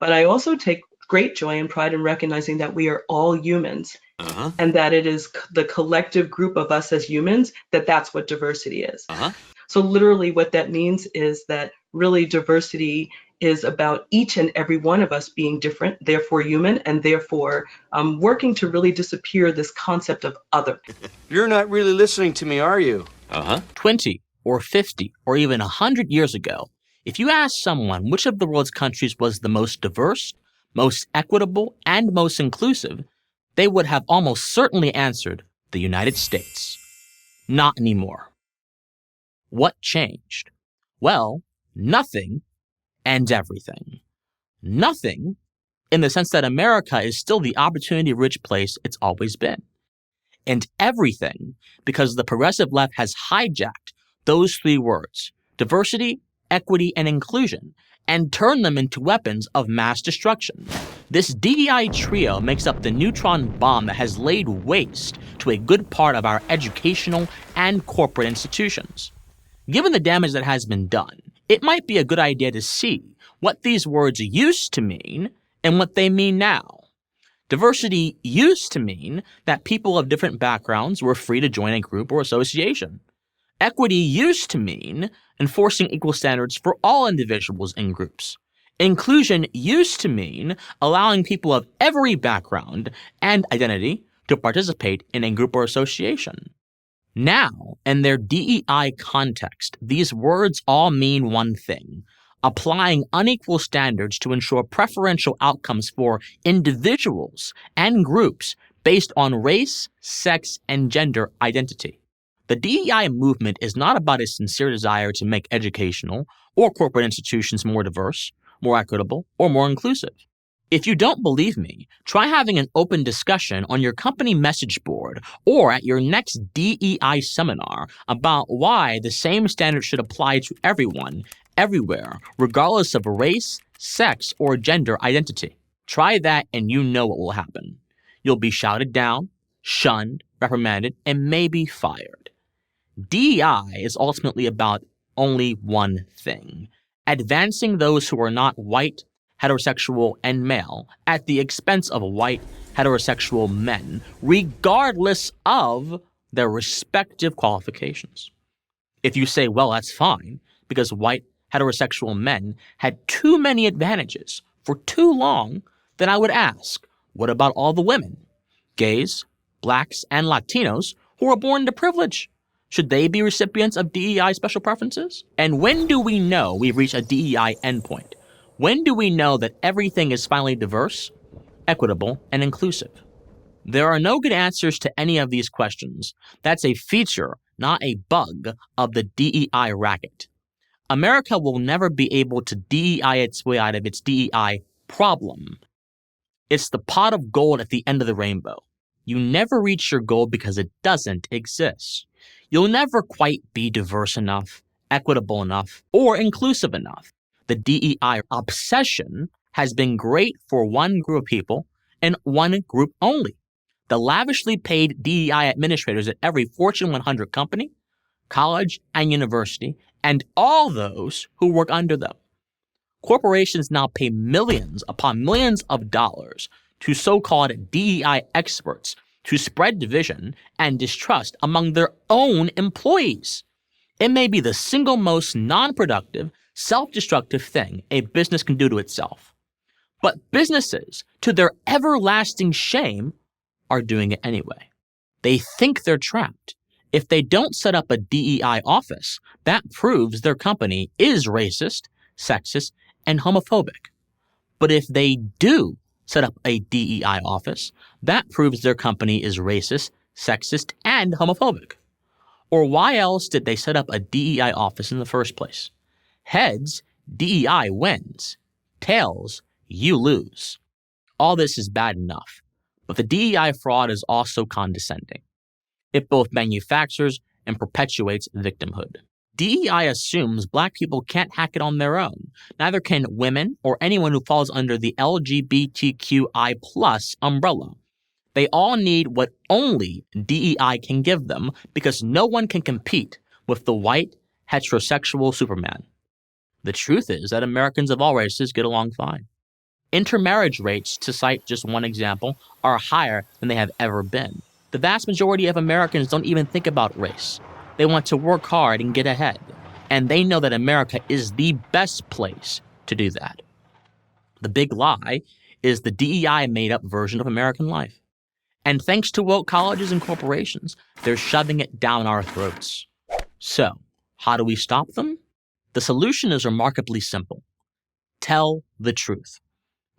But I also take great joy and pride in recognizing that we are all humans and that it is the collective group of us as humans that's what diversity is. So literally what that means is that really diversity is about each and every one of us being different, therefore human, and therefore working to really disappear this concept of other. You're not really listening to me, are you? 20 or 50 or even 100 years ago, if you asked someone which of the world's countries was the most diverse, most equitable, and most inclusive, they would have almost certainly answered the United States. Not anymore. What changed? Well, nothing and everything. Nothing in the sense that America is still the opportunity-rich place it's always been. And everything because the progressive left has hijacked those three words, diversity, equity, and inclusion, and turned them into weapons of mass destruction. This DEI trio makes up the neutron bomb that has laid waste to a good part of our educational and corporate institutions. Given the damage that has been done, it might be a good idea to see what these words used to mean and what they mean now. Diversity used to mean that people of different backgrounds were free to join a group or association. Equity used to mean enforcing equal standards for all individuals and groups. Inclusion used to mean allowing people of every background and identity to participate in a group or association. Now, in their DEI context, these words all mean one thing: applying unequal standards to ensure preferential outcomes for individuals and groups based on race, sex, and gender identity. The DEI movement is not about a sincere desire to make educational or corporate institutions more diverse, more equitable, or more inclusive. If you don't believe me, try having an open discussion on your company message board or at your next DEI seminar about why the same standards should apply to everyone, everywhere, regardless of race, sex, or gender identity. Try that and you know what will happen. You'll be shouted down, shunned, reprimanded, and maybe fired. DEI is ultimately about only one thing: advancing those who are not white, heterosexual, and male at the expense of white, heterosexual men, regardless of their respective qualifications. If you say, well, that's fine, because white, heterosexual men had too many advantages for too long, then I would ask, what about all the women, gays, blacks, and Latinos who are born into privilege? Should they be recipients of DEI special preferences? And when do we know we've reached a DEI endpoint? When do we know that everything is finally diverse, equitable, and inclusive? There are no good answers to any of these questions. That's a feature, not a bug, of the DEI racket. America will never be able to DEI its way out of its DEI problem. It's the pot of gold at the end of the rainbow. You never reach your goal because it doesn't exist. You'll never quite be diverse enough, equitable enough, or inclusive enough. The DEI obsession has been great for one group of people and one group only: the lavishly paid DEI administrators at every Fortune 100 company, college, and university, and all those who work under them. Corporations now pay millions upon millions of dollars to so-called DEI experts to spread division and distrust among their own employees. It may be the single most non-productive, self-destructive thing a business can do to itself. But businesses, to their everlasting shame, are doing it anyway. They think they're trapped. If they don't set up a DEI office, that proves their company is racist, sexist, and homophobic. But if they do set up a DEI office, that proves their company is racist, sexist, and homophobic. Or why else did they set up a DEI office in the first place? Heads, DEI wins. Tails, you lose. All this is bad enough, but the DEI fraud is also condescending. It both manufactures and perpetuates victimhood. DEI assumes Black people can't hack it on their own. Neither can women or anyone who falls under the LGBTQI+ umbrella. They all need what only DEI can give them because no one can compete with the white, heterosexual Superman. The truth is that Americans of all races get along fine. Intermarriage rates, to cite just one example, are higher than they have ever been. The vast majority of Americans don't even think about race. They want to work hard and get ahead. And they know that America is the best place to do that. The big lie is the DEI made-up version of American life. And thanks to woke colleges and corporations, they're shoving it down our throats. So, how do we stop them? The solution is remarkably simple. Tell the truth.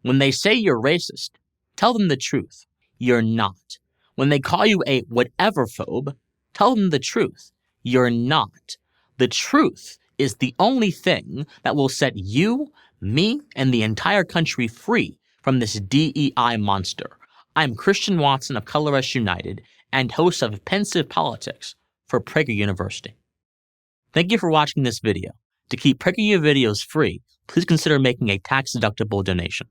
When they say you're racist, tell them the truth. You're not. When they call you a whatever-phobe, tell them the truth. You're not. The truth is the only thing that will set you, me, and the entire country free from this DEI monster. I'm Christian Watson of Color Us United and host of Pensive Politics for Prager University. Thank you for watching this video. To keep PragerU videos free, please consider making a tax-deductible donation.